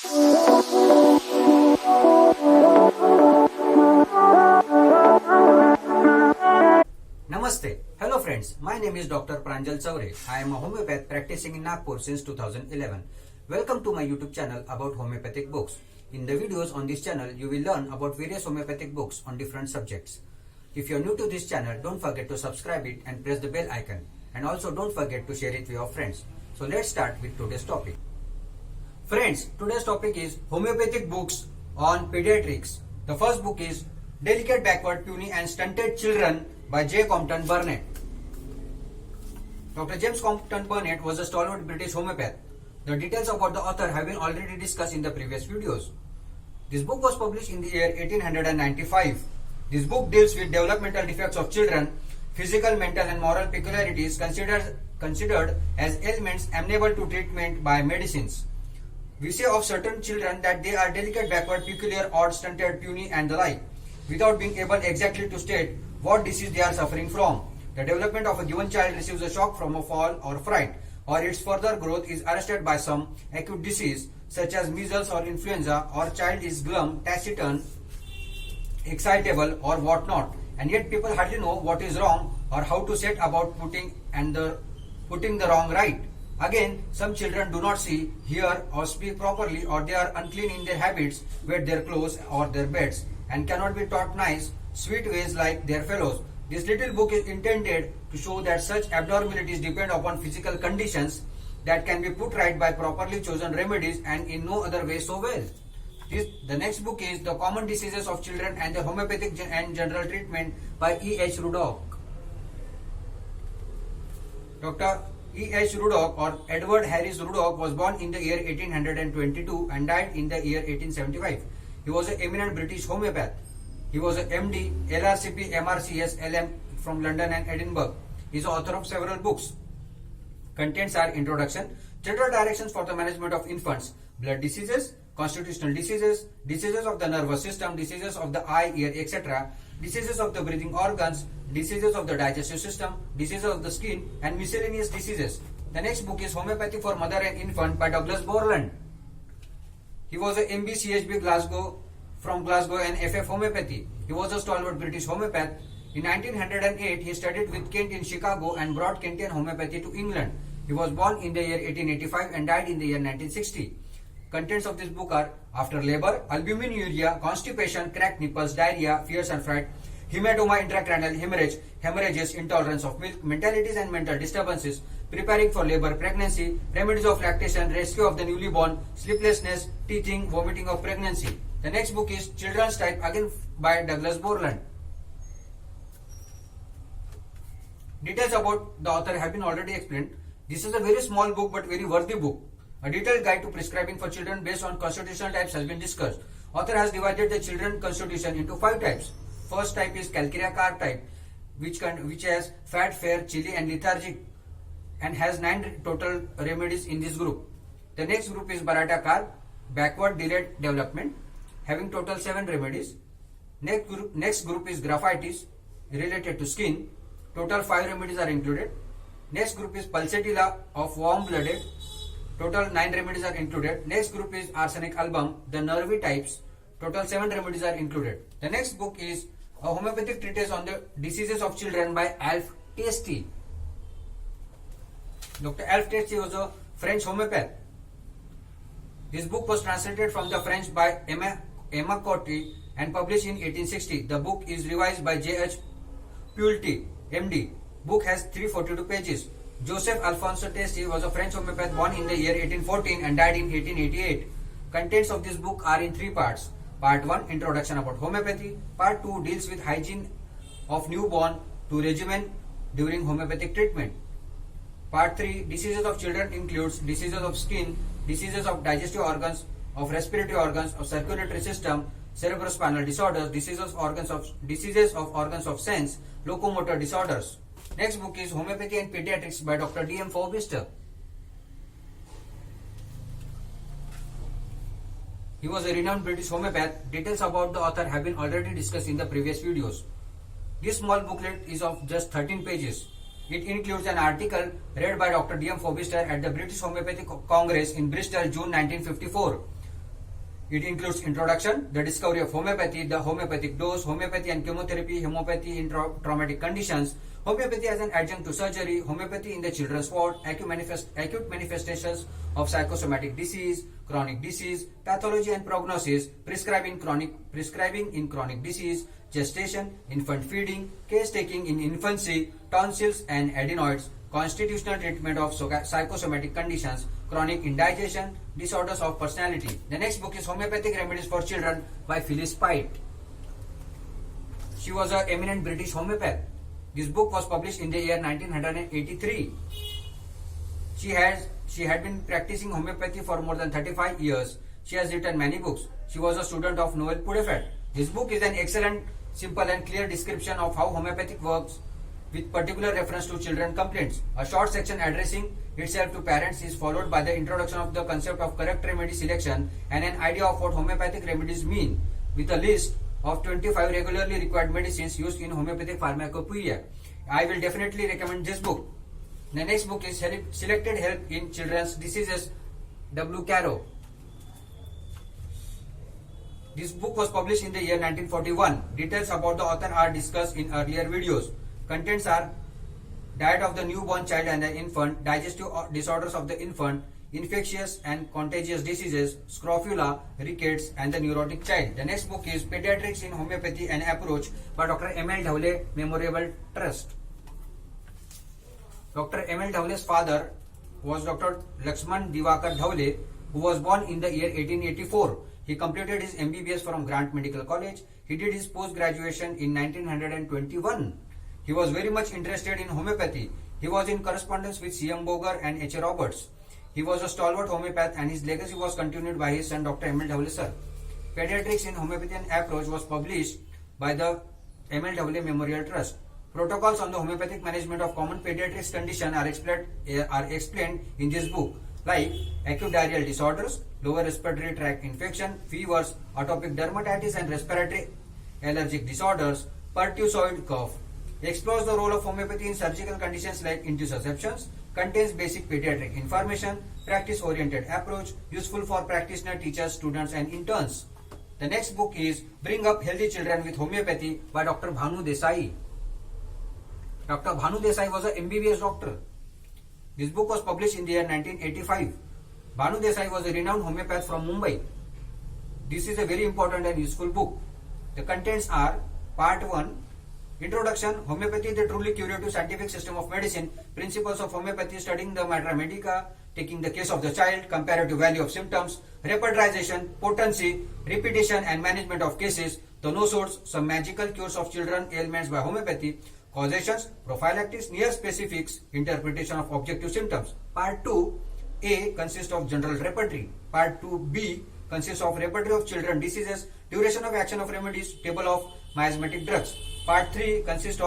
Namaste. Hello friends, my name is Dr. Pranjal Chaure. I am a homeopath practicing in Nagpur since 2011. Welcome to my YouTube channel about homeopathic books. In the videos on this channel, you will learn about various homeopathic books on different subjects. If you are new to this channel, don't forget to subscribe it and press the bell icon. And also don't forget to share it with your friends. So let's start with today's topic. Friends, today's topic is homeopathic books on pediatrics. The first book is Delicate, Backward, Puny and Stunted Children by J. Compton Burnett. Dr. James Compton Burnett was a stalwart British homeopath. The details about the author have been already discussed in the previous videos. This book was published in the year 1895. This book deals with developmental defects of children, physical, mental and moral peculiarities considered as ailments amenable to treatment by medicines. We say of certain children that they are delicate, backward, peculiar, odd, stunted, puny and the like, without being able exactly to state what disease they are suffering from. The development of a given child receives a shock from a fall or fright, or its further growth is arrested by some acute disease such as measles or influenza, or child is glum, taciturn, excitable or whatnot, and yet people hardly know what is wrong or how to set about putting the wrong right. Again, some children do not see, hear or speak properly, or they are unclean in their habits, wet their clothes or their beds, and cannot be taught nice, sweet ways like their fellows. This little book is intended to show that such abnormalities depend upon physical conditions that can be put right by properly chosen remedies and in no other way so well. The next book is The Common Diseases of Children and the Homeopathic and General Treatment by E. H. Ruddock. Dr. E. H. Ruddock or Edward Harris Ruddock was born in the year 1822 and died in the year 1875. He was an eminent British homeopath. He was a MD, LRCP, MRCS, LM from London and Edinburgh. He is the author of several books. Contents are introduction, general directions for the management of infants, blood diseases, constitutional diseases, diseases of the nervous system, diseases of the eye, ear, etc., diseases of the breathing organs, diseases of the digestive system, diseases of the skin, and miscellaneous diseases. The next book is Homeopathy for Mother and Infant by Douglas Borland. He was a MB CHB Glasgow from Glasgow and FF Homeopathy. He was a stalwart British homeopath. In 1908, he studied with Kent in Chicago and brought Kentian homeopathy to England. He was born in the year 1885 and died in the year 1960. Contents of this book are after labor, albuminuria, constipation, cracked nipples, diarrhea, fears and fright, hematoma, intracranial hemorrhage, hemorrhages, intolerance of milk, mentalities and mental disturbances, preparing for labor, pregnancy, remedies of lactation, rescue of the newly born, sleeplessness, teething, vomiting of pregnancy. The next book is Children's Type, again by Douglas Borland. Details about the author have been already explained. This is a very small book but very worthy book. A detailed guide to prescribing for children based on constitutional types has been discussed. Author has divided the children constitution into 5 types. First type is Calcarea-Carr type, which has fat, fair, chilly and lethargic and has 9 total remedies in this group. The next group is Barata-Carr, backward delayed development, having total 7 remedies. Next group is Graphitis, related to skin. Total 5 remedies are included. Next group is Pulsatilla of warm-blooded. Total 9 remedies are included. Next group is Arsenic album, the nervy types. Total 7 remedies are included. The next book is a homeopathic treatise on the diseases of children by Alf Tasty. Dr. Alf Tasty was a French homeopath. This book was translated from the French by Emma Coty and published in 1860. The book is revised by J. H. Pulte, MD. Book has 342 pages. Joseph Alphonse Tasty was a French homeopath born in the year 1814 and died in 1888. Contents of this book are in 3 parts. Part 1, Introduction about homeopathy. Part 2 deals with hygiene of newborn to regimen during homeopathic treatment. Part 3, Diseases of children includes diseases of skin, diseases of digestive organs, of respiratory organs, of circulatory system, cerebrospinal disorders, diseases of organs of sense, locomotor disorders. Next book is Homeopathy and Pediatrics by Dr. D. M. Faubister. He was a renowned British homeopath. Details about the author have been already discussed in the previous videos. This small booklet is of just 13 pages. It includes an article read by Dr. D. M. Faubister at the British Homeopathic Congress in Bristol, June 1954. It includes introduction, the discovery of homeopathy, the homeopathic dose, homeopathy and chemotherapy, homeopathy in traumatic conditions, homeopathy as an adjunct to surgery, homeopathy in the children's ward, acute manifestations of psychosomatic disease, chronic disease, pathology and prognosis, prescribing in chronic disease, gestation, infant feeding, case taking in infancy, tonsils and adenoids, constitutional treatment of psychosomatic conditions, chronic indigestion, disorders of personality. The next book is Homeopathic Remedies for Children by Phyllis Pite. She was an eminent British homeopath. This book was published in the year 1983. She had been practicing homeopathy for more than 35 years. She has written many books. She was a student of Noel Pudefeld. This book is an excellent, simple and clear description of how homeopathic works with particular reference to children complaints. A short section addressing itself to parents is followed by the introduction of the concept of correct remedy selection and an idea of what homeopathic remedies mean, with a list of 25 regularly required medicines used in homeopathic pharmacopoeia. I will definitely recommend this book. The next book is Selected Help in Children's Diseases, W. Caro. This book was published in the year 1941. Details about the author are discussed in earlier videos. Contents are diet of the newborn child and the infant, digestive disorders of the infant, infectious and contagious diseases, scrofula, rickets, and the neurotic child. The next book is Pediatrics in Homeopathy and Approach by Dr. M.L. Dhawale Memorial Trust. Dr. M.L. Dhawale's father was Dr. Lakshman Divakar Dhawale, who was born in the year 1884. He completed his MBBS from Grant Medical College. He did his post-graduation in 1921. He was very much interested in homeopathy. He was in correspondence with C.M. Boger and H. Roberts. He was a stalwart homeopath and his legacy was continued by his son Dr. M.L. Dhawale sir. Pediatrics in Homeopathy and Approach was published by the M.L. Dhawale Memorial Trust. Protocols on the homeopathic management of common pediatrics conditions are explained in this book, like acute diarrheal disorders, lower respiratory tract infection, fevers, atopic dermatitis and respiratory allergic disorders, pertussoid cough. Explores the role of homeopathy in surgical conditions like intussusceptions, contains basic pediatric information, practice-oriented approach, useful for practitioner, teachers, students and interns. The next book is Bring Up Healthy Children with Homeopathy by Dr. Bhanu Desai. Dr. Bhanu Desai was an MBBS doctor. This book was published in the year 1985. Bhanu Desai was a renowned homeopath from Mumbai. This is a very important and useful book. The contents are Part 1, Introduction, Homeopathy, the truly curative scientific system of medicine, principles of homeopathy, studying the mater medica, taking the case of the child, comparative value of symptoms, repertorization, potency, repetition and management of cases, the nosodes, some magical cures of children ailments by homeopathy, causations, prophylactics, near specifics, interpretation of objective symptoms. Part 2A consists of general repertory. Part 2B consists of repertory of children diseases, duration of action of remedies, table of miasmatic drugs. Part 3A consists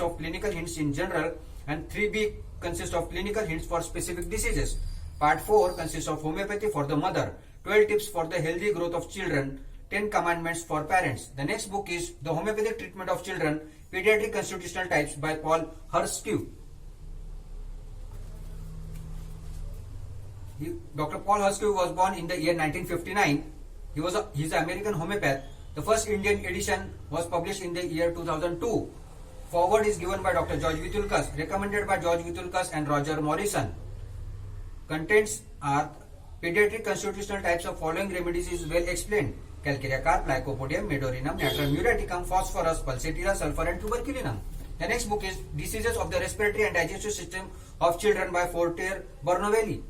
of clinical hints in general, and 3B consists of clinical hints for specific diseases. Part 4 consists of homeopathy for the mother, 12 tips for the healthy growth of children, 10 commandments for parents. The next book is The Homeopathic Treatment of Children, Pediatric Constitutional Types by Paul Hersknew. Dr. Paul Hersknew was born in the year 1959. He is an American homeopath. The first Indian edition was published in the year 2002. Forward is given by Dr. George Vitulkas, recommended by George Vitulkas and Roger Morrison. Contents are pediatric constitutional types of following remedies is well explained: Calcarea carp, Lycopodium, Medorinum, Natrum muraticum, Phosphorus, Pulsatilla, Sulfur and Tuberculinum. The next book is Diseases of the Respiratory and Digestive System of Children by Fortier Bernovelli.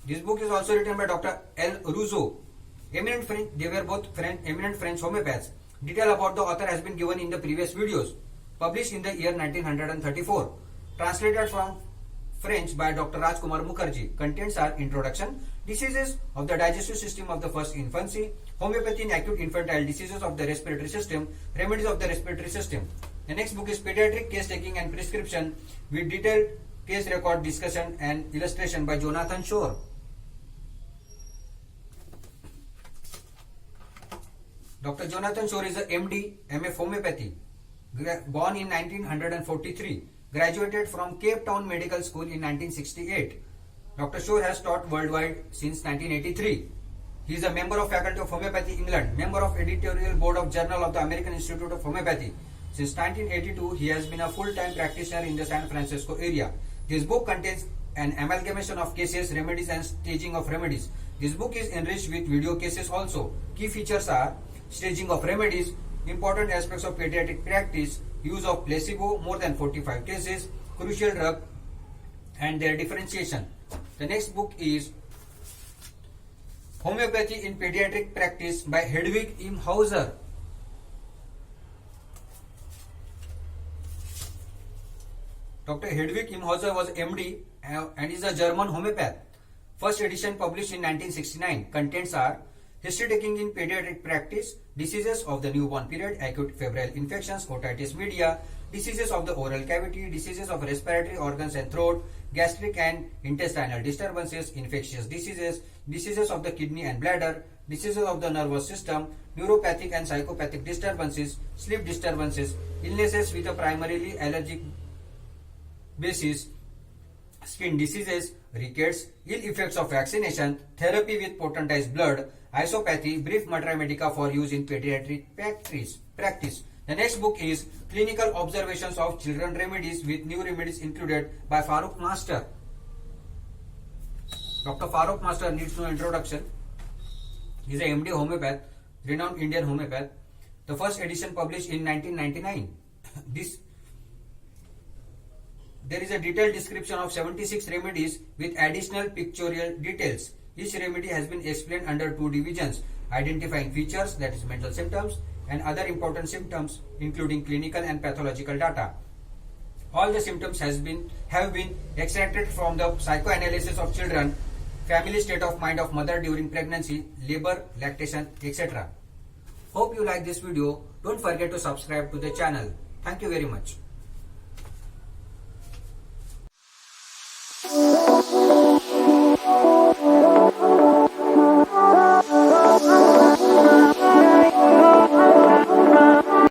This book is also written by Dr. L. Rousseau. They were both eminent French homeopaths. Detail about the author has been given in the previous videos. Published in the year 1934. Translated from French by Dr. Rajkumar Mukherjee. Contents are Introduction, Diseases of the Digestive System of the First Infancy, Homeopathy in Acute Infantile Diseases of the Respiratory System, Remedies of the Respiratory System. The next book is Pediatric Case Taking and Prescription with detailed case record discussion and illustration by Jonathan Shore. Dr. Jonathan Shore is a MD, MF Homeopathy, born in 1943, graduated from Cape Town Medical School in 1968. Dr. Shore has taught worldwide since 1983. He is a member of Faculty of Homeopathy, England, member of Editorial Board of Journal of the American Institute of Homeopathy. Since 1982, he has been a full-time practitioner in the San Francisco area. This book contains an amalgamation of cases, remedies and staging of remedies. This book is enriched with video cases also. Key features are staging of remedies, important aspects of pediatric practice, use of placebo, more than 45 cases, crucial drug and their differentiation. The next book is Homeopathy in Pediatric Practice by Hedwig Imhauser. Dr. Hedwig Imhauser was MD and is a German homeopath. First edition published in 1969. Contents are history taking in pediatric practice, diseases of the newborn period, acute febrile infections, otitis media, diseases of the oral cavity, diseases of respiratory organs and throat, gastric and intestinal disturbances, infectious diseases, diseases of the kidney and bladder, diseases of the nervous system, neuropathic and psychopathic disturbances, sleep disturbances, illnesses with a primarily allergic basis, skin diseases, rickets, ill effects of vaccination, therapy with potentized blood, isopathy, brief materia medica for use in pediatric practice. The next book is Clinical Observations of Children Remedies with new remedies included by Farooq Master. Dr. Farooq Master needs no introduction. He is a MD homeopath, renowned Indian homeopath. The first edition published in 1999. There is a detailed description of 76 remedies with additional pictorial details. Each remedy has been explained under two divisions: identifying features, that is mental symptoms, and other important symptoms including clinical and pathological data. All the symptoms have been extracted from the psychoanalysis of children, family state of mind of mother during pregnancy, labor, lactation, etc. Hope you like this video. Don't forget to subscribe to the channel. Thank you very much.